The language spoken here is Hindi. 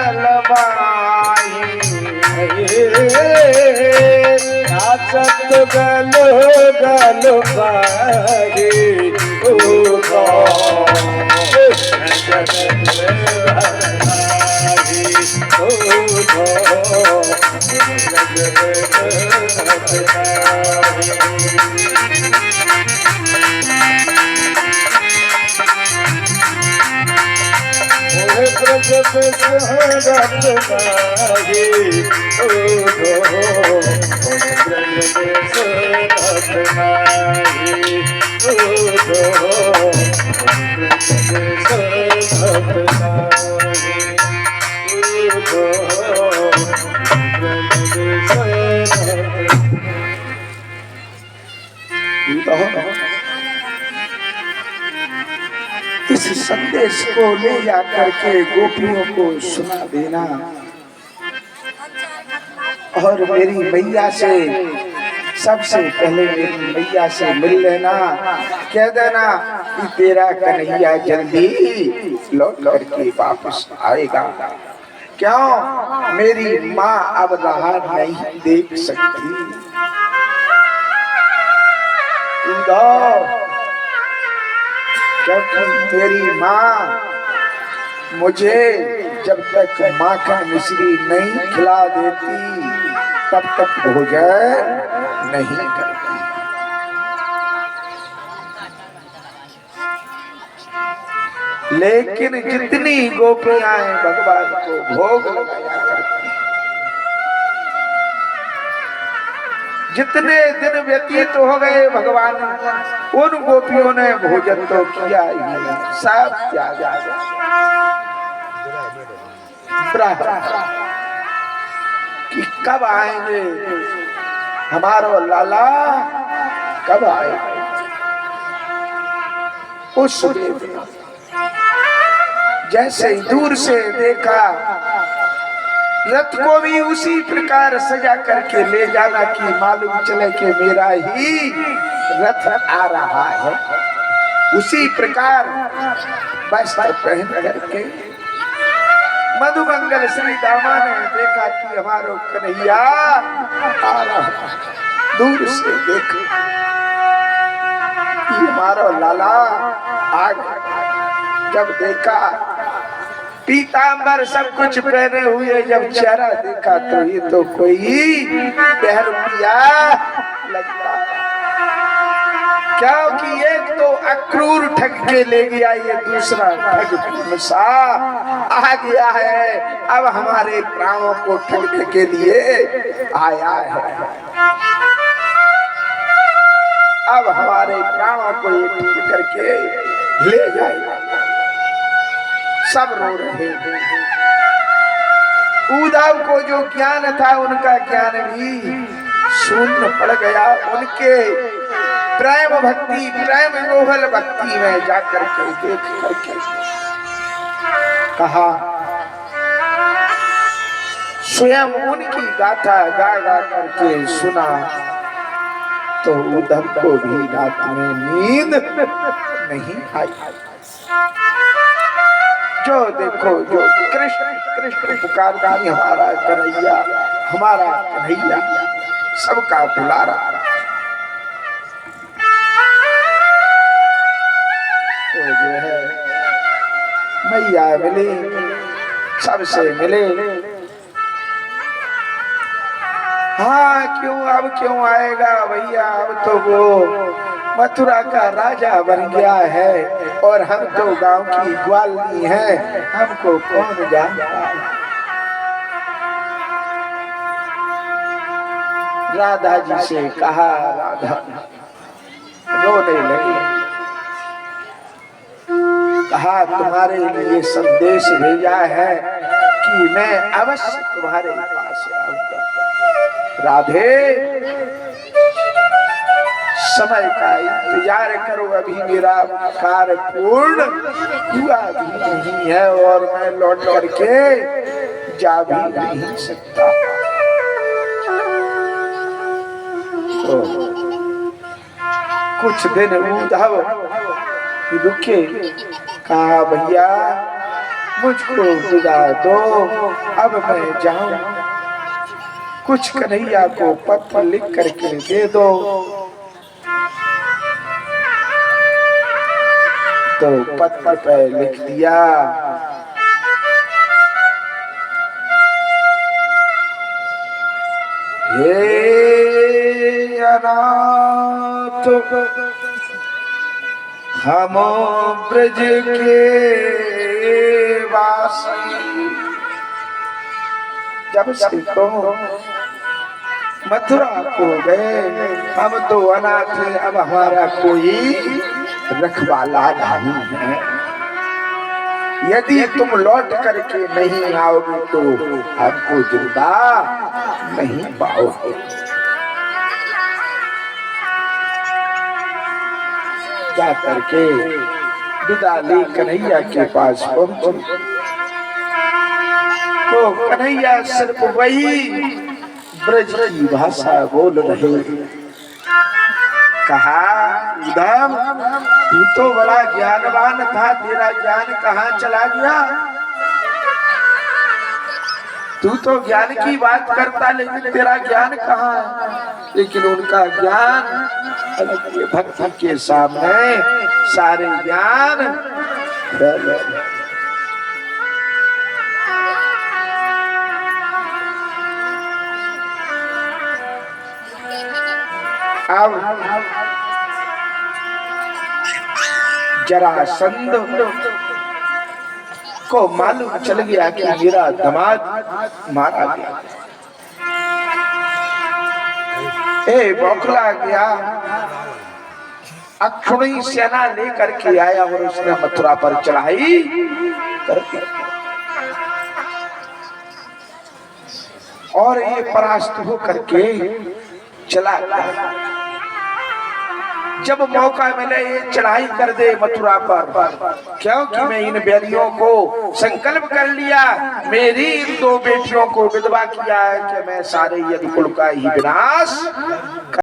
गलबाई नाचत गलो गलबाई इस संदेश को ले जाकर के गोपियों को सुना देना और मेरी मैया से सबसे पहले मेरी मैया से मिल लेना, कह देना कि तेरा कन्हैया जल्दी लौट करके वापस आएगा। क्यों? मेरी माँ अब राह नहीं देख सकती। क्योंकि मेरी माँ मुझे जब तक माखन मिश्री नहीं खिला देती तब तक भोजन नहीं करती। लेकिन जितनी गोपियां भगवान को भोग लगाया करती, जितने दिन व्यतीत हो गए भगवान उन गोपियों ने भोजन तो किया ही नहीं, सब त्यागा कि कब आएंगे हमारा लाला, कब आएंगे। उस जैसे दूर से देखा रथ को भी उसी प्रकार सजा करके ले जाना कि मालूम चले कि मेरा ही रथ आ रहा है। उसी प्रकार वस्त्र पहन करके मधुमंगल श्री दामा ने देखा कि हमारो कन्हैया आ रहा है। दूर से देखा कि हमारा लाला आ गया। जब देखा पीतांबर सब कुछ पहने हुए, जब चेहरा देखा तो ये तो कोई बहरूपिया लगता, क्योंकि एक तो अक्रूर ठग के ले गया, ये दूसरा ठग सा आ गया है। अब हमारे प्राणों को ठगने के लिए आया है। अब हमारे प्राणों को ये ठग करके ले जाएगा। सब रो रहे हैं। उद्धव को जो ज्ञान था उनका ज्ञान भी शून्य पड़ गया। उनके प्रेम भक्ति, प्रेम मोहल भक्ति में जाकर के देख करके कहा, स्वयं उनकी गाथा गा गा करके सुना तो उद्धव को भी रात में नींद नहीं आई। जो देखो जो कृष्ण कृष्ण पुकारता है, हमारा कन्हैया, हमारा कन्हैया सबका दुलारा। तो जो है मैया मिले, सबसे मिले। हाँ क्यों, अब क्यों आएगा भैया, अब तो वो मथुरा का राजा बन गया है और हम तो गांव की ग्वालनी है, हमको कौन जानता है। राधा जी से कहा, राधा रोने लगी। कहा तुम्हारे लिए संदेश भेजा है कि मैं अवश्य तुम्हारे पास आऊंगा। राधे समय का इंतजार करो, अभी मेरा कार्य पूर्ण हुआ भी नहीं है और मैं लौट करके जा भी नहीं सकता। तो कुछ दिन उद्धव रुके, कहा भैया मुझको विदा दो, अब मैं जाऊं। कुछ कन्हैया को पत्र लिख करके दे दो। तो पत्र पे लिख दिया, हे अनाथ हम ब्रज के वासी, जब से तो मथुरा को गए हम तो अनाथ हैं, अब हमारा कोई रखवाला नहीं है। यदि तुम लौट करके नहीं आओगे तो हमको जिंदा नहीं पाओगे। जा करके विदा ली कन्हैया के पास पहुंचे तो कन्हैया सिर्फ वही ब्रज की भाषा बोल रहे। कहा, उद्धव तू तो बड़ा ज्ञानवान था, तेरा ज्ञान कहाँ चला गया? तू तो ज्ञान की बात करता, लेकिन तेरा ज्ञान कहाँ है? लेकिन उनका ज्ञान भक्ति के सामने सारे ज्ञान अब जरासंध को मालूम चल गया कि मेरा दामाद मारा गया। ए बौखला गया, अक्षुणी सेना लेकर के आया और उसने मथुरा पर चढ़ाई करके और ये परास्त हो करके चला गया। जब मौका मिले ये चढ़ाई कर दे मथुरा पर, क्योंकि मैं इन बैरियों को संकल्प कर लिया, मेरी इन 2 बेटियों को विधवा किया है कि मैं सारे यदुकुल का ही विनाश